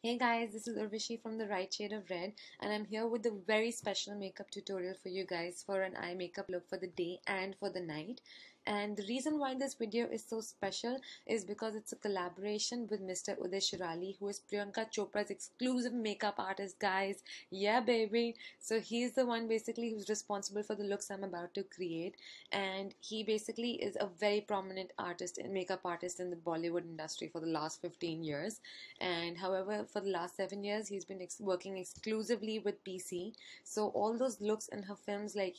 Hey guys, this is Urvashi from the Right Shade of Red, and I'm here with a very special makeup tutorial for you guys for an eye makeup look for the day and for the night. And the reason why this video is so special is because it's a collaboration with Mr. Uday Shirali, who is Priyanka Chopra's exclusive makeup artist, guys. Yeah, baby. So he's the one basically who's responsible for the looks I'm about to create, and he basically is a very prominent artist and makeup artist in the Bollywood industry for the last 15 years. And however, for the last 7 years, he's been working exclusively with PC. So all those looks in her films, like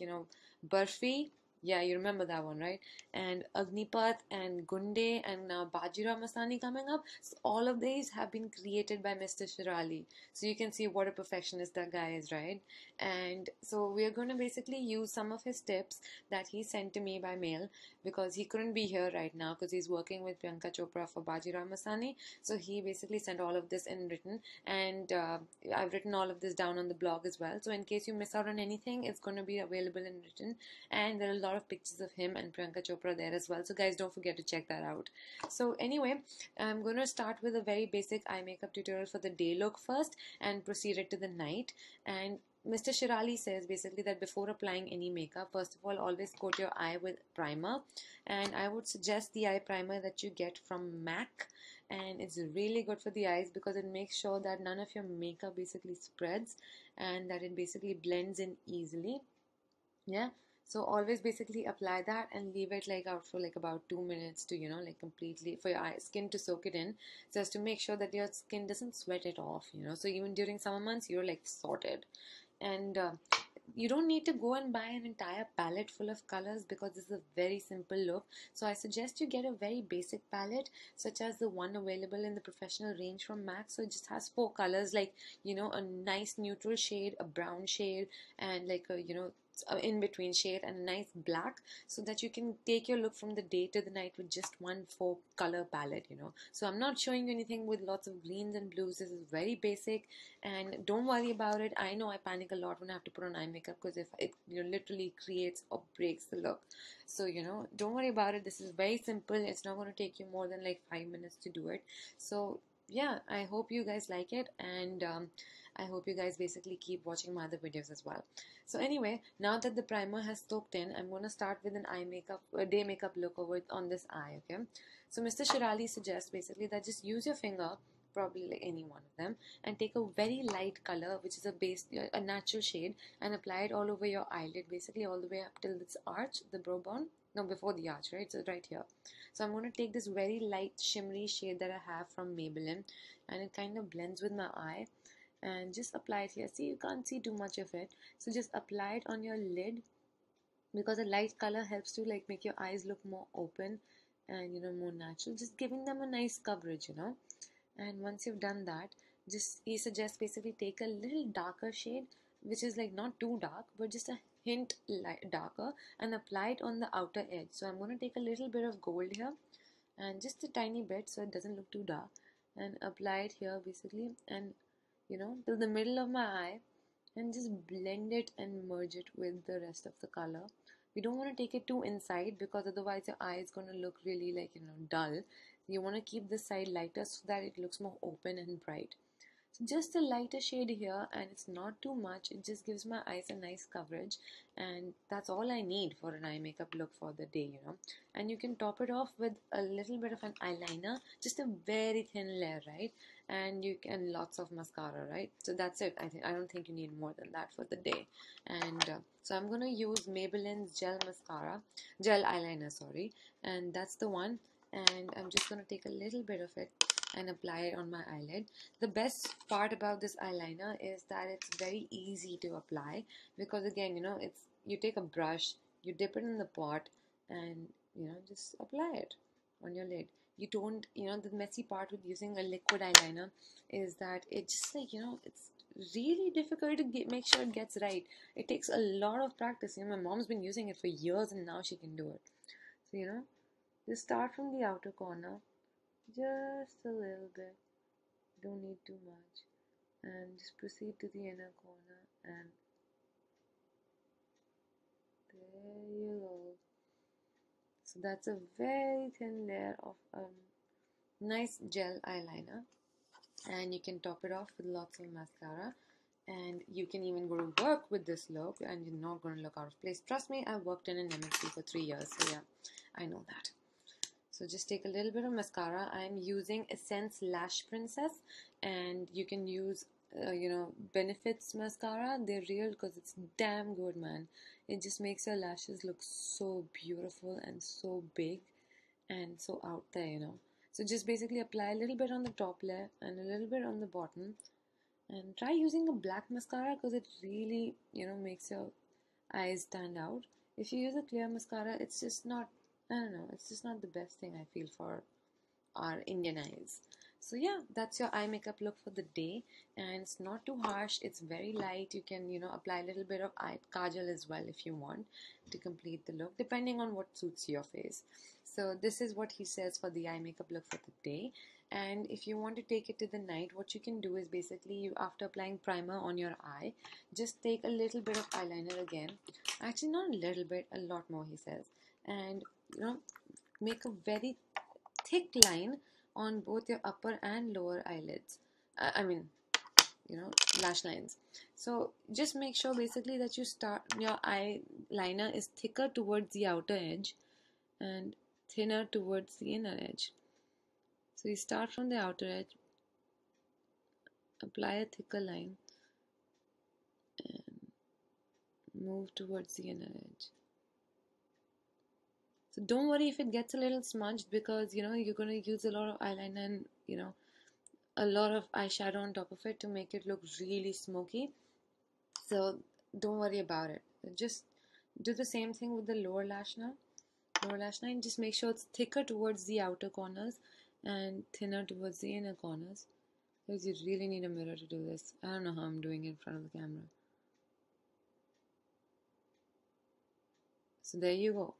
Barfi. Yeah, you remember that one, right? And Agnipath and Gunde and now Bajira Masani coming up. So all of these have been created by Mr. Shirali. So you can see what a perfectionist that guy is, right? And so we are going to basically use some of his tips that he sent to me by mail because he couldn't be here right now because he's working with Priyanka Chopra for Bajira Masani. So he basically sent all of this in written, and I've written all of this down on the blog as well. So in case you miss out on anything, it's going to be available in written, and there are a lot of pictures of him and Priyanka Chopra there as well. So guys, don't forget to check that out. So anyway, I'm going to start with a very basic eye makeup tutorial for the day look first, and proceed it to the night. And Mr. Shirali says basically that before applying any makeup, first of all, always coat your eye with primer. And I would suggest the eye primer that you get from MAC, and it's really good for the eyes because it makes sure that none of your makeup basically spreads and that it basically blends in easily. Yeah, so always basically apply that and leave it like out for like about 2 minutes to like completely for your eye skin to soak it in, just to make sure that your skin doesn't sweat it off, so even during summer months you're like sorted. And you don't need to go and buy an entire palette full of colors because this is a very simple look. So I suggest you get a very basic palette such as the one available in the professional range from MAC. So it just has 4 colors, like a nice neutral shade, a brown shade, and like a in between shade, and a nice black, so that you can take your look from the day to the night with just one 4 color palette. So I'm not showing you anything with lots of greens and blues. This is very basic, and don't worry about it. I know I panic a lot when I have to put on eye makeup because if it literally creates or breaks the look. So don't worry about it. This is very simple. It's not going to take you more than like 5 minutes to do it. So yeah, I hope you guys like it, and I hope you guys basically keep watching my other videos as well. So anyway, now that the primer has soaked in, I'm going to start with an eye makeup, a day makeup look over on this eye. Okay, so Mr. Shirali suggests basically that just use your finger, probably like any one of them, and take a very light color, which is a natural shade, and apply it all over your eyelid, basically all the way up till this arch, the brow bone. No, before the arch, right? So right here. So I'm going to take this very light shimmery shade that I have from Maybelline, and it kind of blends with my eye, and just apply it here. See, you can't see too much of it, so just apply it on your lid because a light color helps to like make your eyes look more open and more natural, just giving them a nice coverage. And once you've done that, just he suggests basically take a little darker shade, which is like not too dark but just a hint light darker, and apply it on the outer edge. So I'm going to take a little bit of gold here, and just a tiny bit so it doesn't look too dark, and apply it here basically, and till the middle of my eye, and just blend it and merge it with the rest of the color. We don't want to take it too inside because otherwise your eye is going to look really like dull. You want to keep this side lighter so that it looks more open and bright. So just a lighter shade here, and it's not too much. It just gives my eyes a nice coverage, and that's all I need for an eye makeup look for the day. And you can top it off with a little bit of an eyeliner, just a very thin layer, right? And you can lots of mascara, right? So that's it. I don't think you need more than that for the day. And so I'm gonna use Maybelline's gel eyeliner, sorry, and that's the one. And I'm just gonna take a little bit of it and apply it on my eyelid. The best part about this eyeliner is that it's very easy to apply because again, it's you take a brush, you dip it in the pot, and just apply it on your lid. You don't, the messy part with using a liquid eyeliner is that it just like, it's really difficult to make sure it gets right. It takes a lot of practice. My mom's been using it for years and now she can do it. So, just start from the outer corner, just a little bit, don't need too much, and just proceed to the inner corner, and there you go. So that's a very thin layer of nice gel eyeliner. and you can top it off with lots of mascara. And you can even go to work with this look and you're not going to look out of place. Trust me, I worked in an MNC for 3 years, so yeah, I know that. So just take a little bit of mascara. I'm using Essence Lash Princess, and you can use Benefits mascara. They're real because it's damn good, man. It just makes your lashes look so beautiful and so big and so out there. So just basically apply a little bit on the top layer and a little bit on the bottom, and try using a black mascara because it really makes your eyes stand out. If you use a clear mascara, it's just not, I don't know, it's just not the best thing, I feel, for our Indian eyes. So yeah, that's your eye makeup look for the day, and it's not too harsh, it's very light. You can apply a little bit of eye kajal as well if you want to complete the look, depending on what suits your face. So this is what he says for the eye makeup look for the day. And if you want to take it to the night, what you can do is basically, after applying primer on your eye, just take a little bit of eyeliner again, actually not a little bit, a lot more, he says, and make a very thick line on both your upper and lower eyelids. I mean, lash lines. So just make sure basically that your eyeliner is thicker towards the outer edge and thinner towards the inner edge. So you start from the outer edge, apply a thicker line, and move towards the inner edge. So don't worry if it gets a little smudged, because you're going to use a lot of eyeliner and a lot of eyeshadow on top of it to make it look really smoky. So don't worry about it. Just do the same thing with the lower lash line. Just make sure it's thicker towards the outer corners and thinner towards the inner corners, because you really need a mirror to do this. I don't know how I'm doing it in front of the camera. So there you go.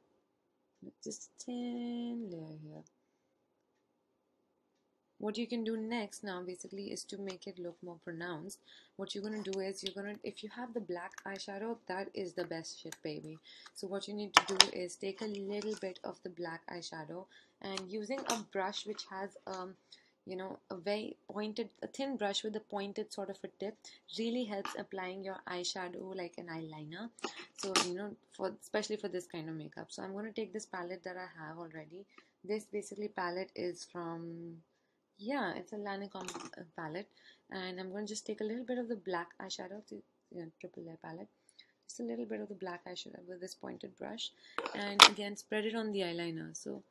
Just a thin layer here. What you can do next now basically is to make it look more pronounced. What you're going to do is if you have the black eyeshadow, that is the best shit, baby. So what you need to do is take a little bit of the black eyeshadow, and using a brush which has a very pointed, a thin brush with a pointed sort of a tip, really helps applying your eyeshadow like an eyeliner. So especially for this kind of makeup. So I'm going to take this palette that I have already. This basically palette is from, yeah, it's a Lancome palette, and I'm going to just take a little bit of the black eyeshadow, triple layer palette, just a little bit of the black eyeshadow with this pointed brush, and again spread it on the eyeliner. So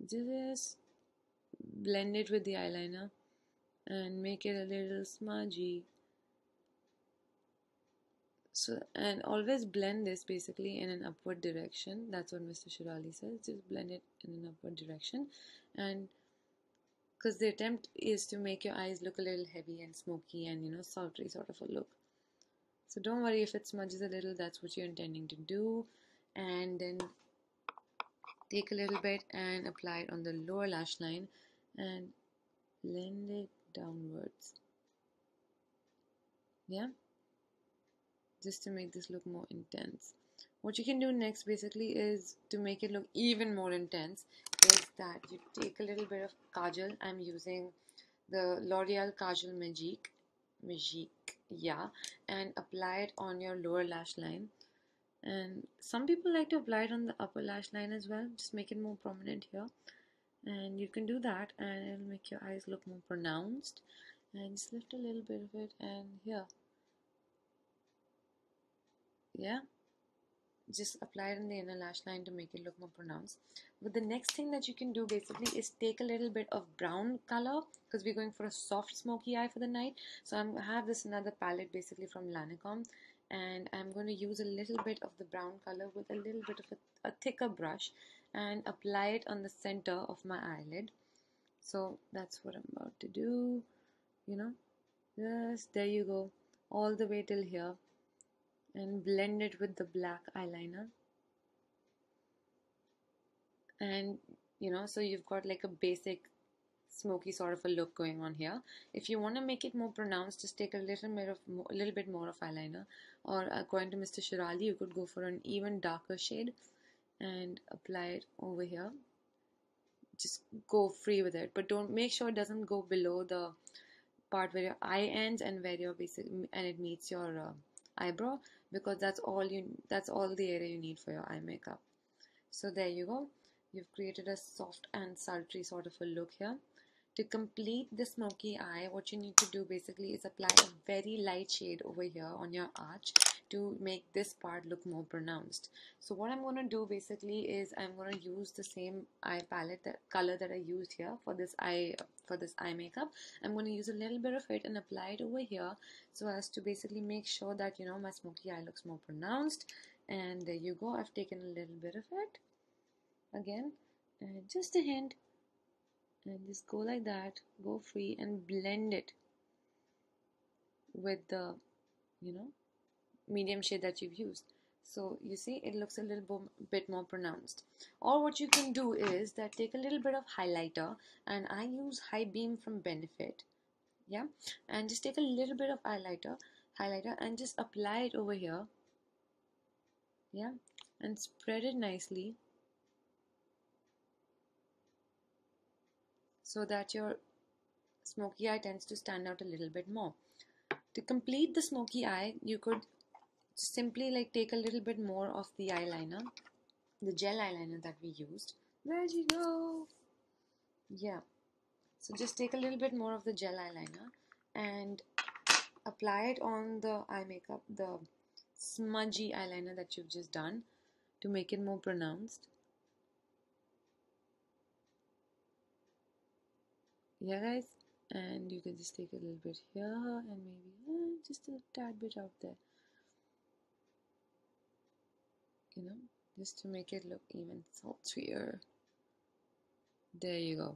just blend it with the eyeliner and make it a little smudgy. So, and always blend this basically in an upward direction. That's what Mr. Shirali says. Just blend it in an upward direction, and because the attempt is to make your eyes look a little heavy and smoky and sultry sort of a look. So don't worry if it smudges a little, that's what you're intending to do. And then take a little bit and apply it on the lower lash line and blend it downwards. Yeah, just to make this look more intense. What you can do next basically is to make it look even more intense is that you take a little bit of kajal. I'm using the L'Oreal Kajal Magique, yeah, and apply it on your lower lash line. And some people like to apply it on the upper lash line as well, just make it more prominent here. And you can do that, and it'll make your eyes look more pronounced. And just lift a little bit of it, and here, yeah, just apply it in the inner lash line to make it look more pronounced. But the next thing that you can do basically is take a little bit of brown color, because we're going for a soft smoky eye for the night. So I have this another palette basically from Lancome, and I'm going to use a little bit of the brown color with a little bit of a thicker brush and apply it on the center of my eyelid. So that's what I'm about to do, just there you go, all the way till here, and blend it with the black eyeliner. And so you've got like a basic smoky sort of a look going on here. If you want to make it more pronounced, just take a little bit more of eyeliner, or according to Mr. Shirali, you could go for an even darker shade and apply it over here. Just go free with it, but don't, make sure it doesn't go below the part where your eye ends and where your basic and it meets your eyebrow, because that's all the area you need for your eye makeup. So there you go. You've created a soft and sultry sort of a look here. To complete the smoky eye, what you need to do basically is apply a very light shade over here on your arch to make this part look more pronounced. So what I'm going to do basically is I'm going to use the same eye palette, that color that I used here for this eye makeup. I'm going to use a little bit of it and apply it over here so as to basically make sure that my smoky eye looks more pronounced. And there you go. I've taken a little bit of it again, and just a hint, and just go like that, go free and blend it with the medium shade that you've used. So you see it looks a little bit more pronounced. Or what you can do is that take a little bit of highlighter, and I use High Beam from Benefit, yeah, and just take a little bit of highlighter and just apply it over here, yeah, and spread it nicely so that your smoky eye tends to stand out a little bit more. To complete the smoky eye, you could simply like take a little bit more of the eyeliner, the gel eyeliner that we used. Where'd you go? Yeah. So just take a little bit more of the gel eyeliner and apply it on the eye makeup, the smudgy eyeliner that you've just done, to make it more pronounced. Yeah, guys. And you can just take a little bit here and maybe just a tad bit out there. Just to make it look even sultrier. There you go.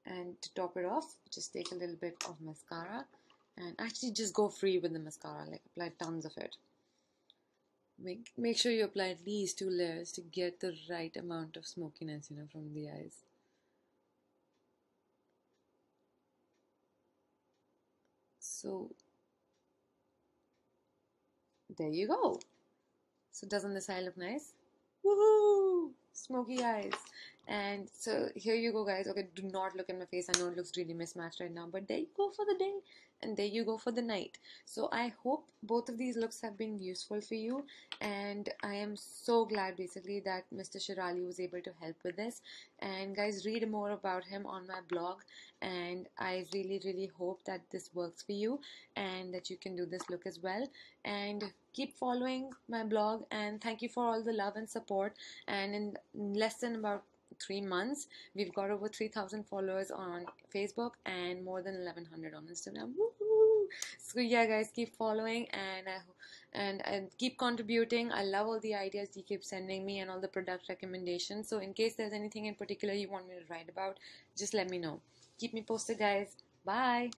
And to top it off, just take a little bit of mascara and actually just go free with the mascara, like apply tons of it. Make sure you apply at least 2 layers to get the right amount of smokiness, from the eyes. So there you go. So doesn't this eye look nice? Woohoo! Smoky eyes. And so here you go, guys. Okay, do not look at my face. I know it looks really mismatched right now, but there you go for the day, and there you go for the night. So I hope both of these looks have been useful for you, and I am so glad basically that Mr. Shirali was able to help with this. And guys, read more about him on my blog, and I really hope that this works for you and that you can do this look as well. And keep following my blog, and thank you for all the love and support. And in less than about 3 months, we've got over 3,000 followers on Facebook and more than 1,100 on Instagram. Woohoo! So yeah, guys, keep following and keep contributing. I love all the ideas you keep sending me and all the product recommendations. So in case there's anything in particular you want me to write about, just let me know. Keep me posted, guys. Bye.